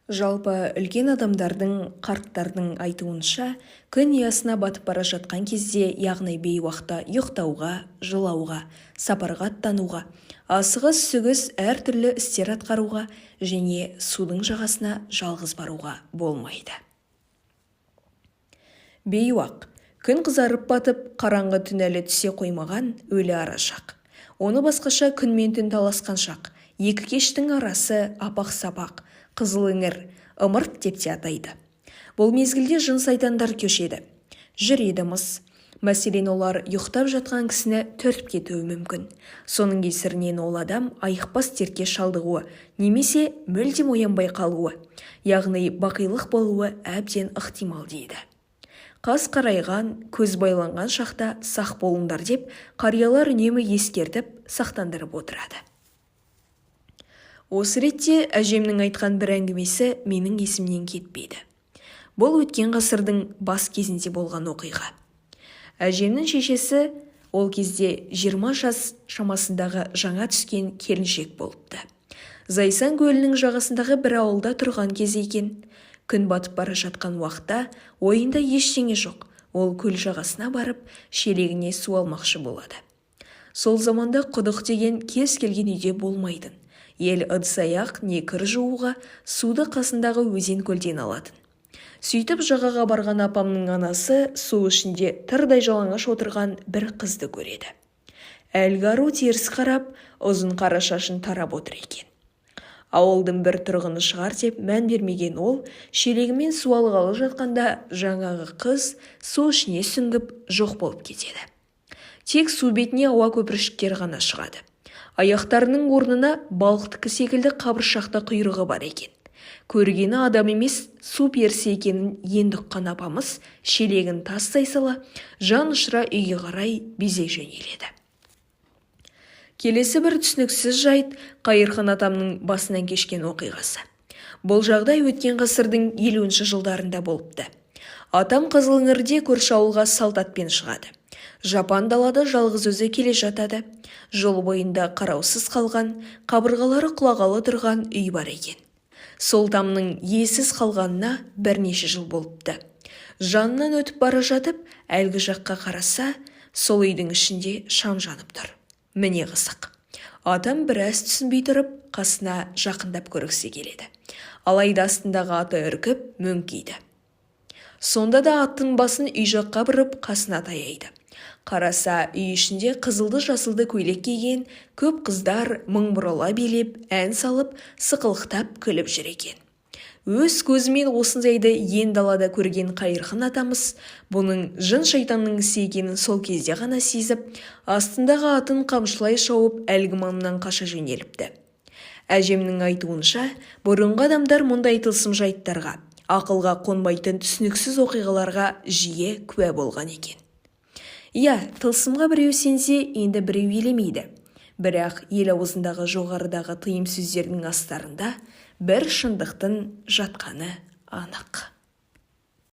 Жалпы үлкен адамдардың, қарттардың айтуынша, күн ұясына батып бара жатқан кезде, яғни бейуақта ұйықтауға, жылауға, сапарға аттануға, асығыс-сүгіс әртүрлі істер атқаруға және судың жағасына жалғыз баруға болмайды. Бейуақ күн қызарып батып, қараңғы түн әлі түсе қоймаған өлі ара шақ. Оны басқаша күн мен түн таласқан шақ. Екі кештің арасы апақ-сапақ, қызыл іңір, ымырт деп те атайды. Бұл мезгілде жын сайтандар көшеді, жүреді мыс. Мәселен, олар ұйықтап жатқан кісіні түртіп кетуі мүмкін. Соның кесірінен ол адам айықпас дертке шалдығуы, немесе мүлдем оянбай қалуы, яғни бақилық болуы әбден ықтимал дейді. Қас қарайған, көз байланған шақта сақ болыңдар деп, қариялар үнемі ескертіп, сақтандырып отырады. Осы ретте әжемнің айтқан бір әңгімесі менің есімнен кетпейді. Бұл өткен ғасырдың бас кезінде болған оқиға. Әжемнің шешесі ол кезде 20 жас шамасындағы жаңа түскен келіншек болыпты. Зайсан көлінің жағасындағы бір ауылда тұрған кез екен. Күн батып бара жатқан уақытта ойында ештеңе жоқ. Ол көл жағасына барып, шелегіне су алмақшы болады. Сол заманда құдық деген кез келген үйде болмайтын. Ел ыдыс-аяқ не кір жууға суды қасындағы өзен көлден алатын. Сөйтіп жағаға барған апамның анасы су ішінде тырдай жалаңаш отырған бір қызды көреді. Әлгі ару теріс қарап, ұзын қара шашын тарап отыр екен. Ауылдың бір тұрғыны шығар деп мән бермеген ол, шелегімен су алғалы жатқанда жаңағы қыз су ішіне сүңгіп жоқ болып кетеді. Тек су бетіне ауа көпіршіктер ғана шығады. Аяқтарының орнына балықтікі секілді қабыршақта құйрығы бар екен. Көргені адам емес, су перісі екенін енді ұққан апамыз шелегін тастай сала, жан ұшыра үйге қарай безе жөнеледі. Келесі бір түсініксіз жайт Қайырхан атамның басынан кешкен оқиғасы. Бұл жағдай өткен ғасырдың 50-ші жылдарында болыпты. Атам Қызыліңірде көрші ауылға салт атпен шығады. Жапан далада жалғыз өзі келе жатады. Жол бойында қараусыз қалған, қабырғалары құлағалы тұрған үй бар екен. Сол тамның иесіз қалғанына бірнеше жыл болыпты. Жанынан өтіп бара жатып, әлгі жаққа қараса, сол үйдің ішінде шам жанып тұр. Міне қызық. Атам біраз түсінбей тұрып, қасына жақындап көргісі келеді. Алайда астындағы аты үркіп, мөңкейді. Сонда да аттың басын үй жаққа бұрып, қасына таяйды. Қараса, үй ішінде қызылды-жасылды көйлек киген көп қыздар мың бұрала билеп, ән салып, сықылықтап күліп жүр екен. Өз көзімен осындайды ен далада көрген Қайырхан атамыз, бұның жын-шайтанның ісі екенін сол кезде ғана сезіп, астындағы атын қамшылай шауып, әлгі маңнан қаша жөнеліпті. Әжемнің айтуынша, бұрынғы адамдар мұндай тылсым жайттарға, ақылға қонбайтын түсініксіз оқиғаларға жиі куә болған екен. Иә, тылсымға біреу сенсе, енді біреу елемейді. Бірақ ел аузындағы жоғарыдағы тыйым сөздердің астарында бір шындықтың жатқаны анық.